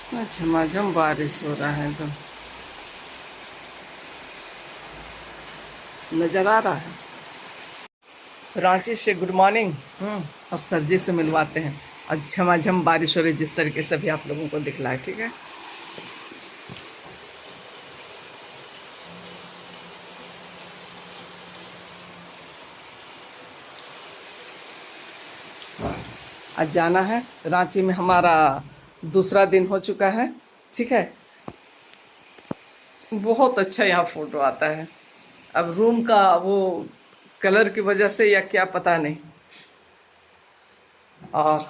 झमाझम बारिश हो रहा है तो नज़र आ रहा है। रांची से गुड मॉर्निंग। और सर जी से मिलवाते हैं। और झमाझम बारिश हो रही जिस तरीके से भी आप लोगों को दिखला है, ठीक है। आज जाना है रांची में, हमारा दूसरा दिन हो चुका है, ठीक है। बहुत अच्छा यहाँ फ़ोटो आता है। अब रूम का वो कलर की वजह से या क्या पता नहीं। और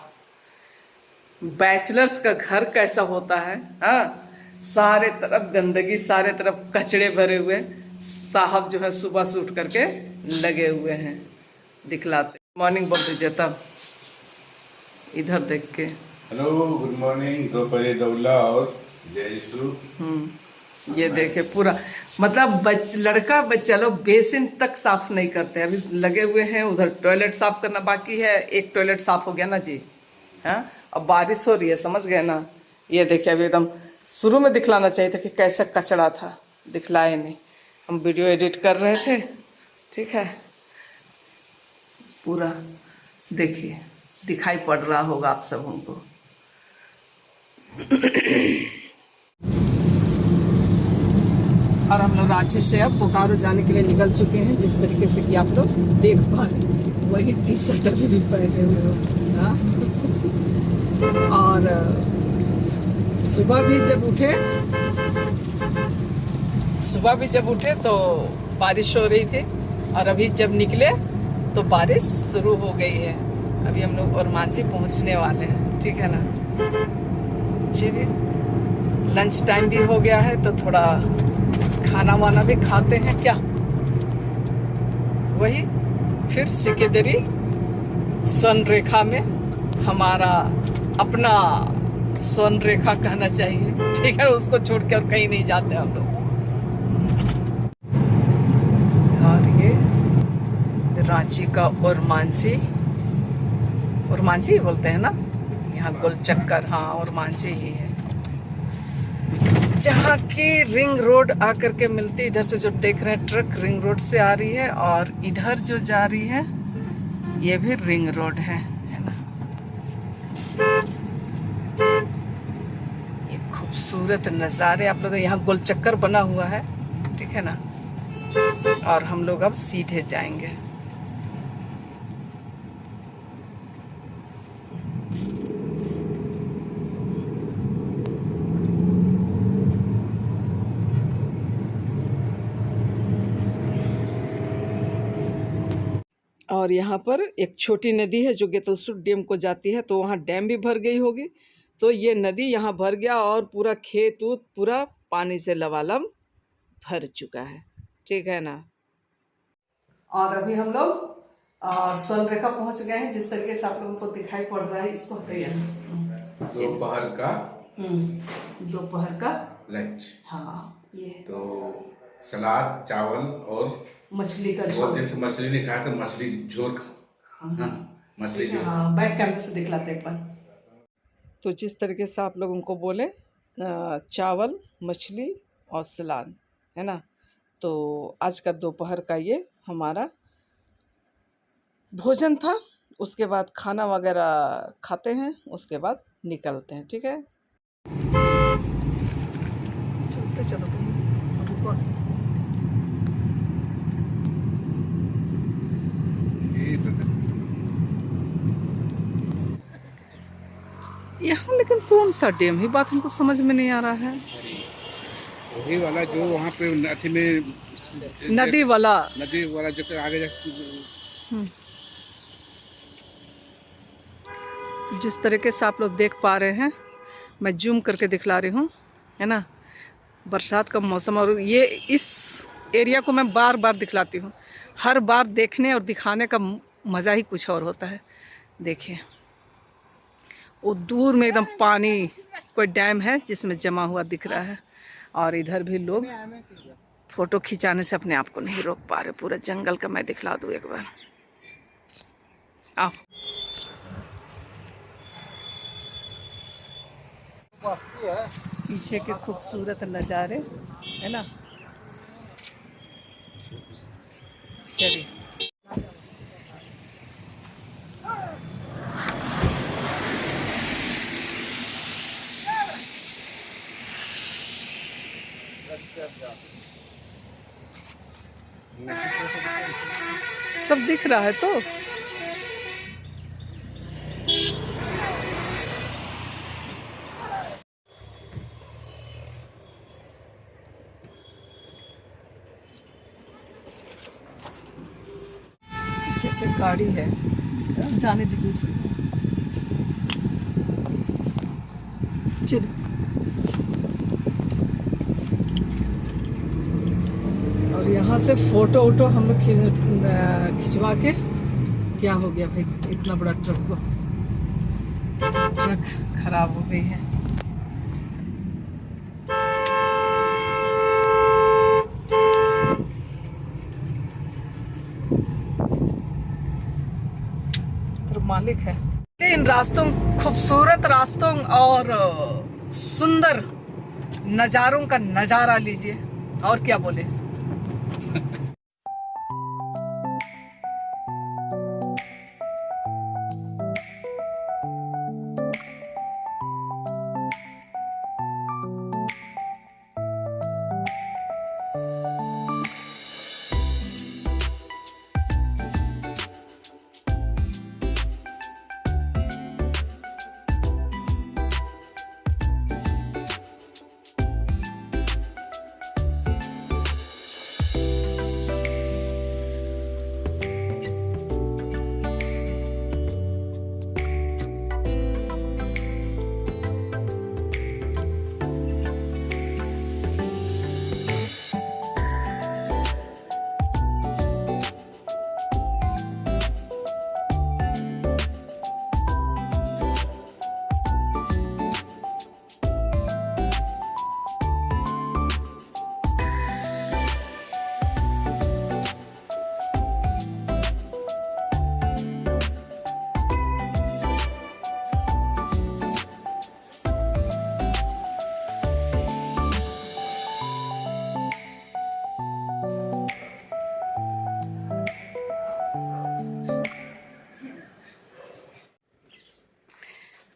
बैचलर्स का घर कैसा होता है, हाँ। सारे तरफ गंदगी, सारे तरफ कचड़े भरे हुए। साहब जो है सुबह से उठ करके लगे हुए हैं, दिखलाते। मॉर्निंग बोल दीजिए तब, इधर देख के। Hello, good morning. दोपहर दौला और जय यीशु। ये देखे पूरा, मतलब लड़का बच्चा लोग बेसिन तक साफ नहीं करते, अभी लगे हुए हैं। उधर टॉयलेट साफ करना बाकी है, एक टॉयलेट साफ हो गया ना जी, हाँ। अब बारिश हो रही है, समझ गए ना। ये देखिए, अभी एकदम शुरू में दिखलाना चाहिए था कि कैसा कचड़ा था, दिखलाए नहीं। हम वीडियो एडिट कर रहे थे, ठीक है। पूरा देखिए, दिखाई पड़ रहा होगा आप सब हमको। और हम लोग रांची से अब बोकारो जाने के लिए निकल चुके हैं, जिस तरीके से कि आप लोग देख पा रहे हैं। वही टी शर्ट अभी भी पहने हुए हो, हाँ। और सुबह भी जब उठे तो बारिश हो रही थी, और अभी जब निकले तो बारिश शुरू हो गई है। अभी हम लोग ओरमांझी पहुंचने वाले हैं, ठीक है ना। चलिए, लंच टाइम भी हो गया है तो थोड़ा खाना वाना भी खाते हैं क्या। वही फिर सिकेदरी स्वर्ण रेखा में, हमारा अपना स्वर्ण रेखा कहना चाहिए, ठीक है। उसको छोड़ के और कहीं नहीं जाते हम लोग। और ये रांची का ओरमांझी बोलते हैं ना यहाँ, गोलचक्कर, हाँ ओरमांझी ही है। जहाँ की रिंग रोड आकर के मिलती, इधर से जो देख रहे हैं ट्रक रिंग रोड से आ रही है, और इधर जो जा रही है ये भी रिंग रोड है ना। ये खूबसूरत नज़ारे आप लोग, यहाँ गोलचक्कर बना हुआ है, ठीक है ना। और हम लोग अब सीधे जाएंगे। और यहाँ पर एक छोटी नदी है जो गेतलसूर डैम को जाती है, तो वहाँ डैम भी भर गई होगी, तो ये नदी यहाँ भर गया और पूरा खेत उत पूरा पानी से लबालब भर चुका है, ठीक है ना। और अभी हम लोग स्वर्ण रेखा पहुँच गए हैं, जिस तरीके से आप लोगों को दिखाई पड़ रहा है। इसको दोपहर का लंच, हाँ। ये तो सलाद, चावल और मछली का झोल। बहुत दिन से मछली नहीं खाया, तो मछली झोल। हाँ, मछली झोल। हाँ, बैक कैमरे से दिखलाते हैं पर। तो जिस तरीके से आप लोगों को बोले, चावल, मछली और सलाद, है ना। तो आज का दोपहर का ये हमारा भोजन था। उसके बाद खाना वगैरह खाते हैं, उसके बाद निकलते हैं, ठीक है। चलते चलो, तुम रुको नहीं। यहाँ लेकिन कौन सा डैम है, बात हमको समझ में नहीं आ रहा है। वही वाला जो वहाँ पे अथी में नदी वाला जो आगे तो जिस तरीके से आप लोग देख पा रहे हैं, मैं जूम करके दिखला रही हूँ, है ना। बरसात का मौसम, और ये इस एरिया को मैं बार बार दिखलाती हूँ। हर बार देखने और दिखाने का मज़ा ही कुछ और होता है। देखिए, वो दूर में एकदम पानी, कोई डैम है जिसमें जमा हुआ दिख रहा है। और इधर भी लोग फ़ोटो खिंचाने से अपने आप को नहीं रोक पा रहे। पूरा जंगल का मैं दिखला दूँ एक बार, आओ। पीछे के खूबसूरत नज़ारे, है ना। चलिए सब दिख रहा है तो पीछे से गाड़ी है, जाने दीजिए उसे। चलिए और यहाँ से फोटो वोटो हम लोग खिंचवा के, क्या हो गया भाई, इतना बड़ा ट्रक खराब हो गई है। तो मालिक है इन रास्तों, खूबसूरत रास्तों और सुंदर नज़ारों का नज़ारा लीजिए, और क्या बोले।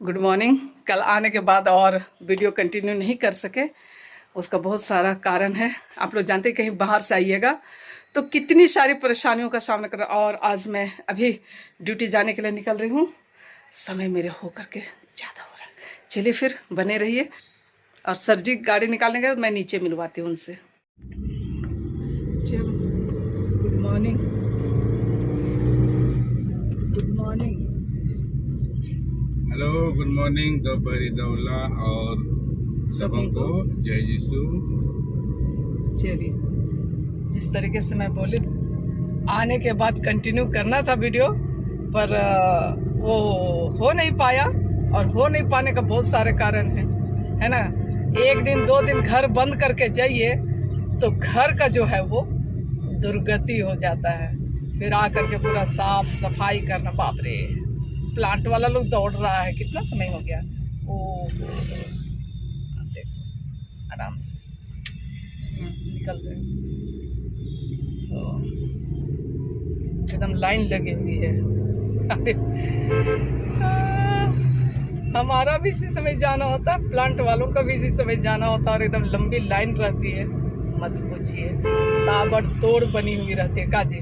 Good morning. कल आने के बाद और वीडियो कंटिन्यू नहीं कर सके, उसका बहुत सारा कारण है। आप लोग जानते हैं कहीं बाहर से आइएगा तो कितनी सारी परेशानियों का सामना करना। और आज मैं अभी ड्यूटी जाने के लिए निकल रही हूँ, समय मेरे हो करके ज़्यादा हो रहा है। चलिए फिर बने रहिए। और सर जी गाड़ी निकालने के मैं नीचे मिलवाती हूँ उनसे। चलो good morning, good morning. Hello, good morning, दोपहरी दौला और सबको जय यीशु। चलिए, जिस तरीके से मैं बोली आने के बाद कंटिन्यू करना था वीडियो, पर वो हो नहीं पाया। और हो नहीं पाने का बहुत सारे कारण हैं, है ना। एक दिन 2 दिन घर बंद करके जाइए तो घर का जो है वो दुर्गति हो जाता है। फिर आकर के पूरा साफ सफाई करना, बाप रे। प्लांट वाला लोग दौड़ रहा है, कितना समय हो गया। ओ देखो आराम से निकल जाए तो एकदम लाइन लगी हुई है। हमारा भी इसी समय जाना होता, प्लांट वालों का भी इसी समय जाना होता, और एकदम लंबी लाइन रहती है, मत पूछिए। ताबड़तोड़ बनी हुई रहती है काजी।